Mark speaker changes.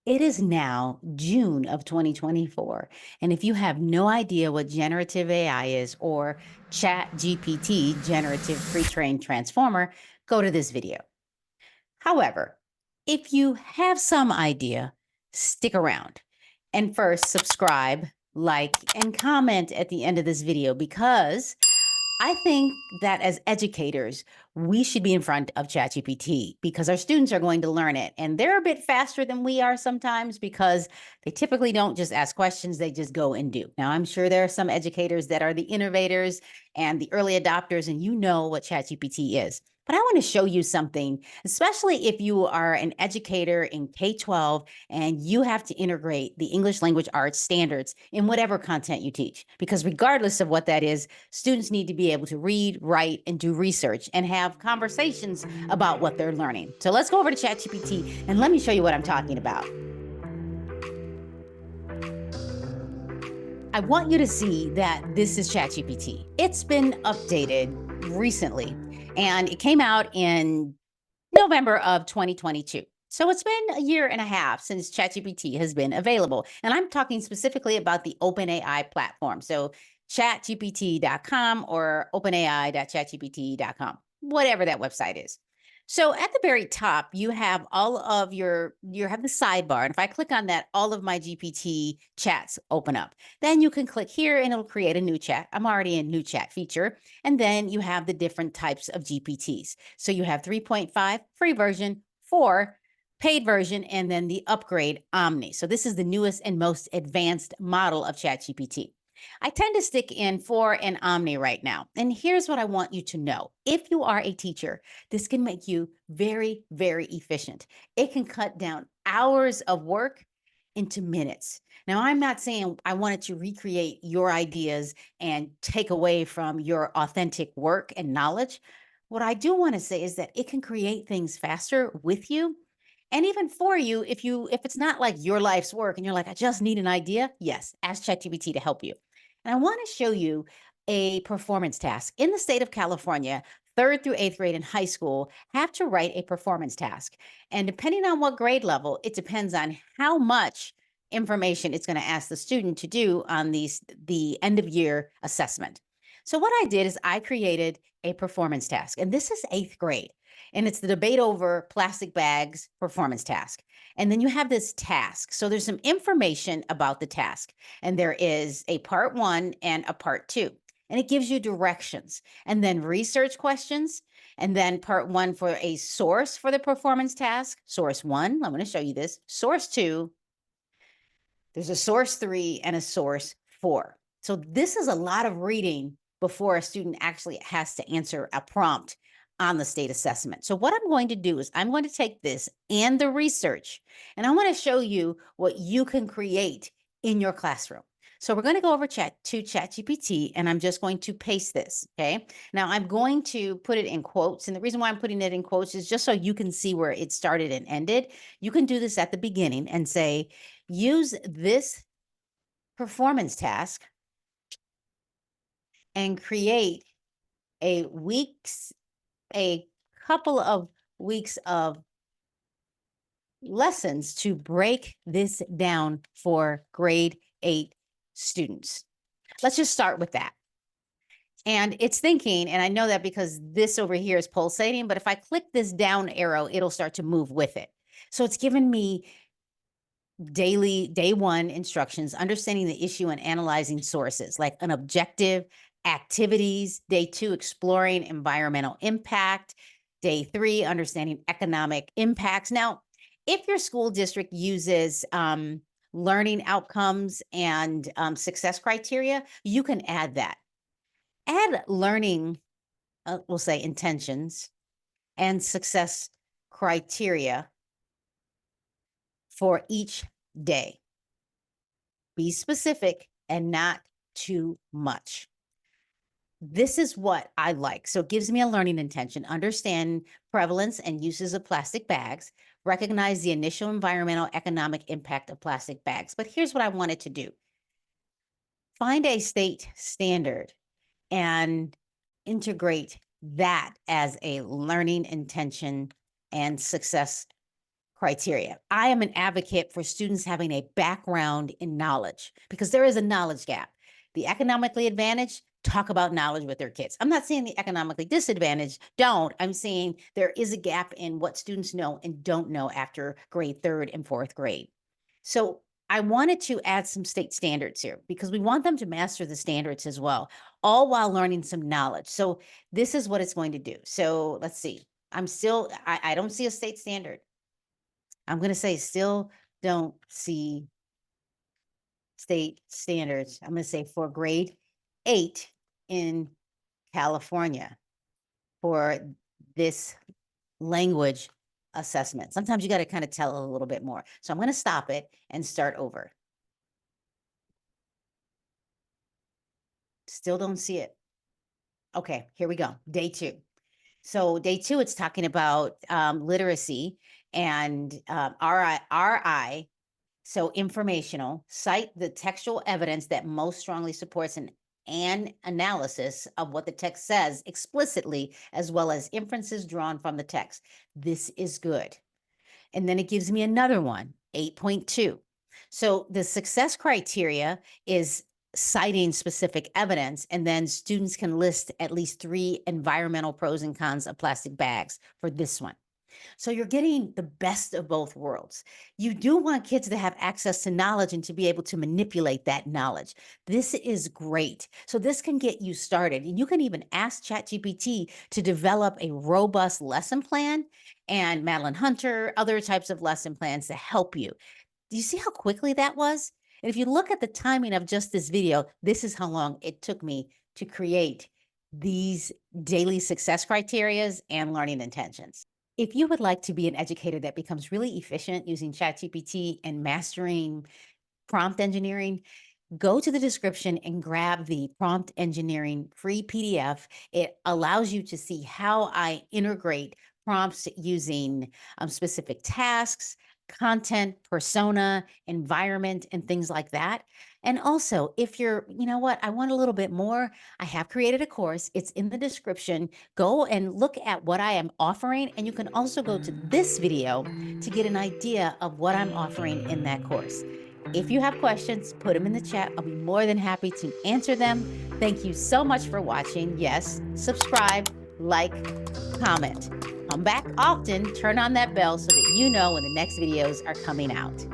Speaker 1: It is now June of 2024. And if you have no idea what generative AI is or ChatGPT, generative pre-trained transformer, go to this video. However, if you have some idea, stick around. And first, subscribe, like, and comment at the end of this video because I think that as educators, we should be in front of ChatGPT because our students are going to learn it. And they're a bit faster than we are sometimes because they typically don't just ask questions, they just go and do. Now, I'm sure there are some educators that are the innovators and the early adopters, and you know what ChatGPT is. But I want to show you something, especially if you are an educator in K-12 and you have to integrate the English language arts standards in whatever content you teach. Because regardless of what that is, students need to be able to read, write, and do research and have conversations about what they're learning. So let's go over to ChatGPT and let me show you what I'm talking about. I want you to see that this is ChatGPT. It's been updated recently, and it came out in November of 2022. So it's been a year and a half since ChatGPT has been available. And I'm talking specifically about the OpenAI platform. So chatgpt.com or openai.chatgpt.com, whatever that website is. So at the very top, you have all of you have the sidebar. And if I click on that, all of my GPT chats open up. Then you can click here and it'll create a new chat. I'm already in new chat feature. And then you have the different types of GPTs. So you have 3.5 free version, 4 paid version, and then the upgrade Omni. So this is the newest and most advanced model of ChatGPT. I tend to stick in 4 and Omni right now. And here's what I want you to know. If you are a teacher, this can make you very, very efficient. It can cut down hours of work into minutes. Now, I'm not saying I wanted to recreate your ideas and take away from your authentic work and knowledge. What I do want to say is that it can create things faster with you and even for you if it's not like your life's work and you're like, I just need an idea. Yes, ask ChatGPT to help you. And I want to show you a performance task. In the state of California, third through eighth grade in high school have to write a performance task. And depending on what grade level, it depends on how much information it's going to ask the student to do on the end of year assessment. So what I did is I created a performance task, and this is eighth grade. And it's the debate over plastic bags performance task. And then you have this task. So there's some information about the task. And there is a part 1 and a part 2. And it gives you directions and then research questions. And then part 1 for a source for the performance task. Source 1, I'm going to show you this. Source 2, there's a source 3 and a source 4. So this is a lot of reading before a student actually has to answer a prompt on the state assessment. So what I'm going to do is I'm going to take this and the research, and I want to show you what you can create in your classroom. So we're going to go over to ChatGPT, and I'm just going to paste this, okay? Now I'm going to put it in quotes, and the reason why I'm putting it in quotes is just so you can see where it started and ended. You can do this at the beginning and say, use this performance task and create a couple of weeks of lessons to break this down for grade 8 students. Let's just start with that. And it's thinking, and I know that because this over here is pulsating, but if I click this down arrow, it'll start to move with it. So it's given me day 1 instructions, understanding the issue and analyzing sources, like an objective, activities. Day 2, exploring environmental impact. Day 3, understanding economic impacts. Now, if your school district uses learning outcomes and success criteria, you can add that. Add learning, we'll say intentions and success criteria for each day. Be specific and not too much. This is what I like. So it gives me a learning intention, understand prevalence and uses of plastic bags, recognize the initial environmental economic impact of plastic bags. But here's what I wanted to do. Find a state standard and integrate that as a learning intention and success criteria. I am an advocate for students having a background in knowledge because there is a knowledge gap. The economically advantaged talk about knowledge with their kids. I'm not saying the economically disadvantaged don't. I'm saying there is a gap in what students know and don't know after grade 3rd and 4th grade. So I wanted to add some state standards here because we want them to master the standards as well, all while learning some knowledge. So this is what it's going to do. So let's see. I don't see a state standard. I'm going to say still don't see state standards. I'm going to say for grade 8 in California for this language assessment. Sometimes you got to kind of tell a little bit more. So I'm going to stop it and start over. Still don't see it. Okay, here we go. Day 2. So day 2, it's talking about literacy and RI. So informational, cite the textual evidence that most strongly supports an analysis of what the text says explicitly, as well as inferences drawn from the text. This is good. And then it gives me another one, 8.2. So the success criteria is citing specific evidence, and then students can list at least 3 environmental pros and cons of plastic bags for this one. So you're getting the best of both worlds. You do want kids to have access to knowledge and to be able to manipulate that knowledge. This is great. So this can get you started. And you can even ask ChatGPT to develop a robust lesson plan and Madeline Hunter, other types of lesson plans to help you. Do you see how quickly that was? And if you look at the timing of just this video, this is how long it took me to create these daily success criterias and learning intentions. If you would like to be an educator that becomes really efficient using ChatGPT and mastering prompt engineering, go to the description and grab the prompt engineering free PDF. It allows you to see how I integrate prompts using specific tasks, content, persona, environment, and things like that. And also, if you're, you know what, I want a little bit more, I have created a course. It's in the description. Go and look at what I am offering. And you can also go to this video to get an idea of what I'm offering in that course. If you have questions, put them in the chat. I'll be more than happy to answer them. Thank you so much for watching. Yes, subscribe, like, comment. Come back often, turn on that bell so that you know when the next videos are coming out.